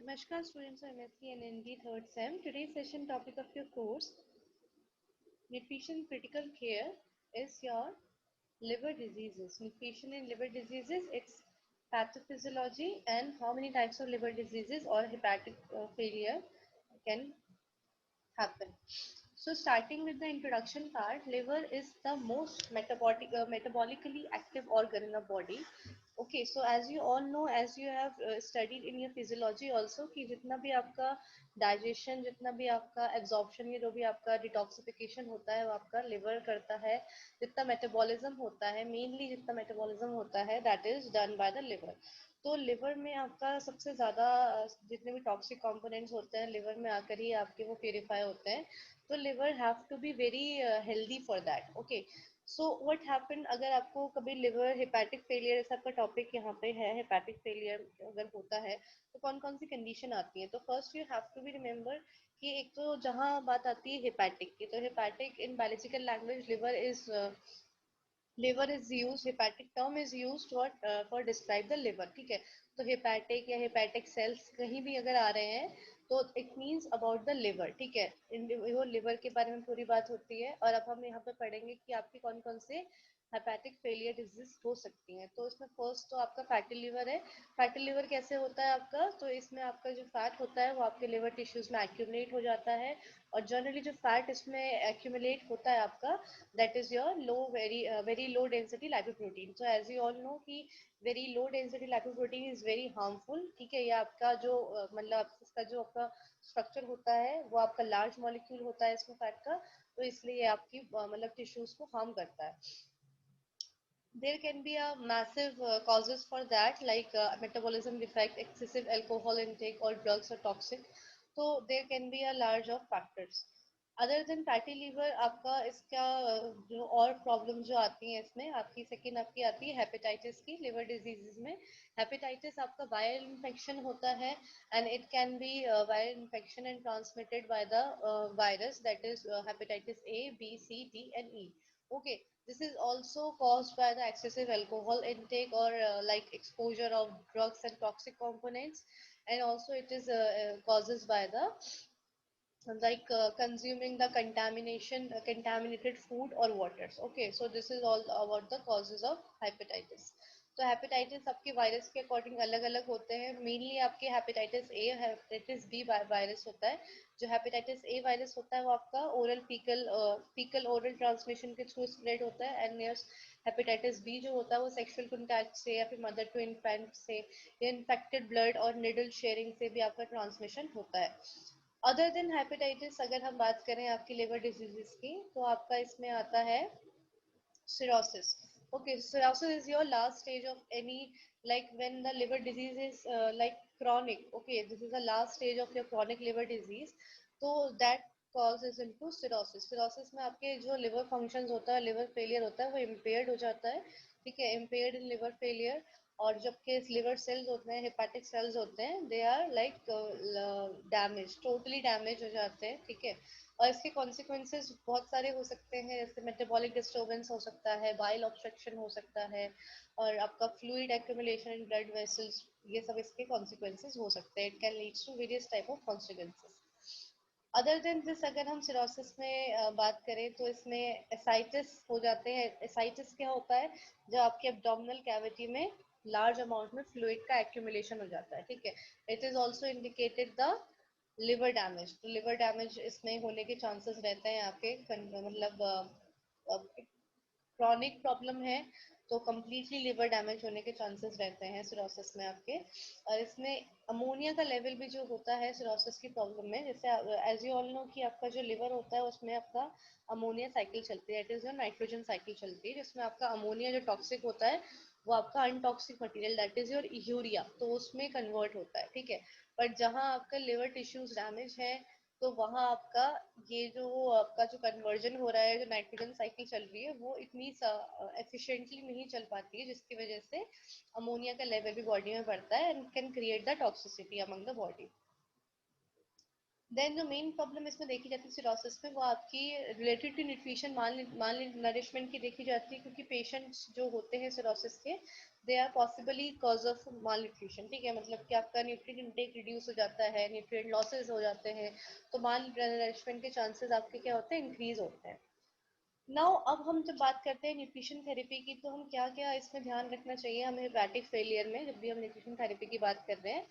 Namaskar students of MSc and ND third sem. Today's session topic of your course, Nutrition Critical Care, is your liver diseases. Nutrition in liver diseases, its pathophysiology and how many types of liver diseases or hepatic failure can happen. So starting with the introduction part, liver is the most metabolically active organ in the body. Okay, so as you all know, as you have studied in your physiology also, कि जितना भी आपका digestion, जितना भी आपका absorption, ये जो भी आपका detoxification होता है वो आपका liver करता है. जितना metabolism होता है, mainly जितना metabolism होता है, that is done by the liver. तो लिवर में आपका सबसे ज़्यादा जितने भी टॉक्सिक कंपोनेंट्स होते हैं लिवर में आकर ही आपके वो प्यूरिफाई होते हैं. तो liver have to be very healthy for that. Okay, so what happen अगर आपको कभी लिवर हेपेटिक फेलियर ऐसा आपका टॉपिक यहाँ पे है, हेपेटिक फेलियर अगर होता है तो कौन कौन सी कंडीशन आती है. तो first you have to be remember कि एक तो जहाँ बात आती है हेपेटिक की, तो hepatic in biological language liver is use hepatic term is use for describe the liver. ठीक है, तो हेपेटिक या हेपेटिक सेल्स कहीं भी अगर आ रहे हैं तो it means about the liver. ठीक है, वो लिवर के बारे में पूरी बात होती है. और अब हम यहाँ पे पढ़ेंगे कि आपके कौन कौन से हेपेटिक फेलियर डिजीज हो सकती हैं. तो इसमें फर्स्ट तो आपका फैटी लिवर है. फैटी लिवर कैसे होता है आपका, तो इसमें आपका जो फैट होता है वो आपके लिवर टिश्यूज में एक्यूमुलेट हो जाता है. और जनरली जो फैट इसमें एक्यूमुलेट होता है आपका, that is your very low density lipoprotein. So as you all know कि very low density lipoprotein is very harmful. ठीक है, ये आपका जो मतलब इसका जो आपका स्ट्रक्चर होता है वो आपका लार्ज मॉलिक्यूल होता है इसमें फैट का, तो इसलिए ये आपकी मतलब टिश्यूज को हार्म करता है. There can be a massive causes for that, like metabolism defect, excessive alcohol intake, or drugs are toxic. So there can be a large of factors. Other than fatty liver आपका इसका जो और problem जो आती हैं इसमें आपकी second आपकी आती है हेपेटाइटिस की. लिवर डिजीजेस में हेपेटाइटिस आपका वायरल इन्फेक्शन होता है and it can be viral infection and transmitted by the virus, that is hepatitis A B C D and E. Okay, this is also caused by the excessive alcohol intake or like exposure of drugs and toxic components, and also it is causes by the like consuming the contaminated food or waters. Okay, so this is all about the causes of hepatitis. तो hepatitis आपके virus के according अलग अलग होते हैं. Mainly आपके hepatitis A hepatitis B virus होता है. जो हेपेटाइटिस ए वायरस होता है वो आपका ओरल फीकल ओरल ट्रांसमिशन के थ्रू स्प्रेड होता है. एंड हेपेटाइटिस बी जो होता है वो सेक्सुअल कॉन्टैक्ट से या फिर मदर टू इन्फेंट से या इन्फेक्टेड ब्लड और निडल शेयरिंग से भी आपका ट्रांसमिशन होता है. अदर देन हेपेटाइटिस अगर हम बात करें आपकी लिवर डिजीजेस की, तो आपका इसमें आता है cirrhosis. Okay, cirrhosis is your last stage of any, like when the liver disease is like chronic. Okay, this is the last stage of your chronic liver disease. So that causes into cirrhosis. Cirrhosis में आपके जो liver functions होता है, liver failure होता है, वो impaired हो जाता है. ठीक है, impaired in liver failure. और जबकि लिवर सेल्स होते हैं, हेपेटिक सेल्स होते हैं, they are like damage, totally damage हो जाते हैं. ठीक है, और इसके कॉन्सिक्वेंसेस बहुत सारे हो सकते हैं, जैसे मेटाबॉलिक डिस्टर्बेंस हो सकता है, बाइल ऑब्स्ट्रक्शन हो सकता है, और आपका fluid accumulation in blood vessels, ये सब इसके कॉन्सिक्वेंसेस हो सकते हैं. It can leads to various type of consequences. Other than this अगर हम सिरोसिस में बात करें तो इसमें एसाइटिस हो जाते हैं. एसाइटिस क्या होता है, जब आपके एब्डोमिनल कैविटी में लार्ज अमाउंट में फ्लूइड का एक्यूमुलेशन हो जाता है. ठीक है, it is also indicated the liver damage. तो लिवर डैमेज इसमें होने के चांसेस रहते हैं आपके, मतलब क्रॉनिक प्रॉब्लम है तो कम्प्लीटली लिवर डैमेज होने के चांसेस रहते हैं सिरोसिस में आपके. और इसमें अमोनिया का लेवल भी जो होता है सिरोसिस की प्रॉब्लम में, जैसे एज यू ऑल नो कि आपका जो लिवर होता है उसमें आपका अमोनिया साइकिल चलती है, इट इज नाइट्रोजन साइकिल चलती है, जिसमें आपका अमोनिया जो टॉक्सिक होता है वो आपका untoxic material, that is your urea, तो उसमें कन्वर्ट होता है. ठीक है, बट जहाँ आपका लिवर टिश्यूज डैमेज है तो वहाँ आपका ये जो आपका जो कन्वर्जन हो रहा है, जो नाइट्रोजन साइकिल चल रही है, वो इतनी एफिशिएंटली नहीं चल पाती है, जिसकी वजह से अमोनिया का लेवल भी बॉडी में बढ़ता है and can create the toxicity among the body. Then जो मेन प्रॉब्लम इसमें देखी जाती है सिरोसिस में, वो आपकी रिलेटेड टू न्यूट्रिशन, मान नरिशमेंट की देखी जाती है, क्योंकि पेशेंट्स जो होते हैं सिरोसिस के they are possibly cause of malnutrition, ठीक है, मतलब कि आपका न्यूट्रिएंट इंटेक रिड्यूस हो जाता है, न्यूट्रिएंट लॉसेस हो जाते हैं, तो माल नरिशमेंट के चांसेस आपके क्या होते हैं, इंक्रीज होते हैं। नाउ अब हम जब बात करते हैं न्यूट्रिशन थेरेपी की, तो हम क्या क्या इसमें ध्यान रखना चाहिए हमें हेपेटिक फेलियर में, जब भी हम न्यूट्रिशन थेरेपी की बात कर रहे हैं,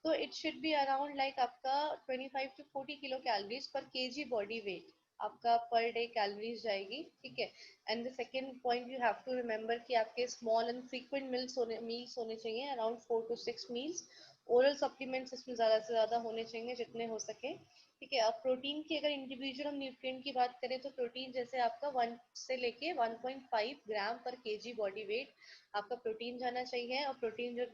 तो it should be around like आपका 25 to 40 kilo calories per kg body weight आपका पर डे कैलोरीज जाएगी, ठीक है। And the second point you have to remember कि आपके स्मॉल एंड फ्रीक्वेंट मील्स होने चाहिए, around 4 to 6 meals. Oral supplements इसमें ज़्यादा से ज़्यादा होने चाहिए जितने हो सके, ठीक है। अब प्रोटीन की अगर इंडिविजुअल हम न्यूट्रिएंट की बात करें, तो प्रोटीन जैसे आपका 1 से लेके 1.5 ग्राम पर केजी बॉडी वेट आपका प्रोटीन जाना चाहिए, और प्रोटीन जो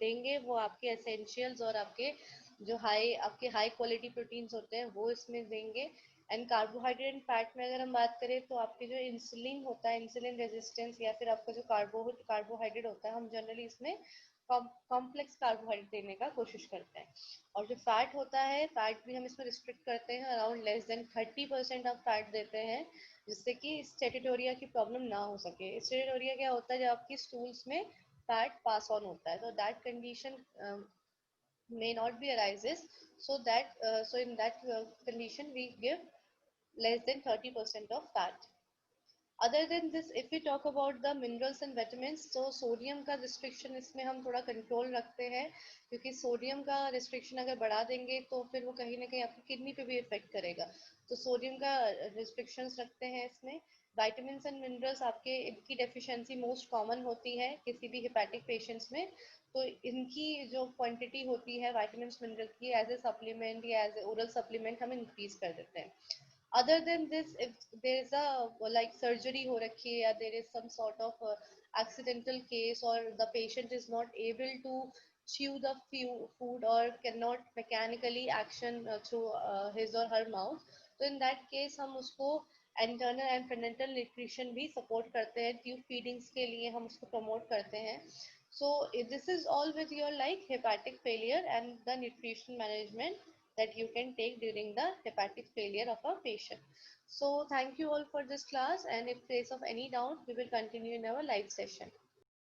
देंगे वो आपके एसेंशियल्स और आपके हाई क्वालिटी प्रोटीन्स होते हैं वो इसमें देंगे। एंड कार्बोहाइड्रेट एंड फैट में अगर हम बात करें, तो आपके जो इंसुलिन होता है, इंसुलिन रेजिस्टेंस, या फिर आपका जो कार्बोहाइड्रेट होता है, हम जनरली इसमें कॉम्प्लेक्स कार्बोहाइड्रेट देने का कोशिश करते हैं। और जो फैट होता है, फैट भी हम इसमें रिस्ट्रिक्ट करते हैं, around less than 30% of fat देते हैं, जिससे कि स्टेटोरिया की प्रॉब्लम ना हो सके। स्टेटोरिया क्या होता है, जब आपकी स्टूल्स में फैट पास ऑन होता है, तो that condition may not be arises, so in that condition we give less than 30% of fat. Other than this, if we talk about the minerals and vitamins, तो sodium का restriction इसमें हम थोड़ा control रखते हैं, क्योंकि सोडियम का restriction अगर बढ़ा देंगे तो फिर वो कहीं ना कहीं आपकी किडनी पे भी इफेक्ट करेगा, तो सोडियम का रिस्ट्रिक्शंस रखते हैं इसमें। विटामिन्स एंड मिनरल्स आपके इनकी डेफिशिएंसी मोस्ट कॉमन होती है किसी भी हेपेटिक पेशेंट्स में, तो इनकी जो क्वांटिटी होती है विटामिन्स मिनरल की एज ए सप्लीमेंट या एज ए ओरल सप्लीमेंट हम इंक्रीज कर देते हैं। Other than this, if there is a like surgery ho rakhi hai, or there is some sort of accidental case, or the patient is not able to chew the food or cannot mechanically action through his or her mouth, तो in that case हम उसको internal and parental nutrition भी support करते हैं, tube feedings के लिए हम उसको promote करते हैं। So this is all with your like hepatic failure and the nutrition management that you can take during the hepatic failure of a patient. So thank you all for this class, and if case of any doubt, we will continue in our live session.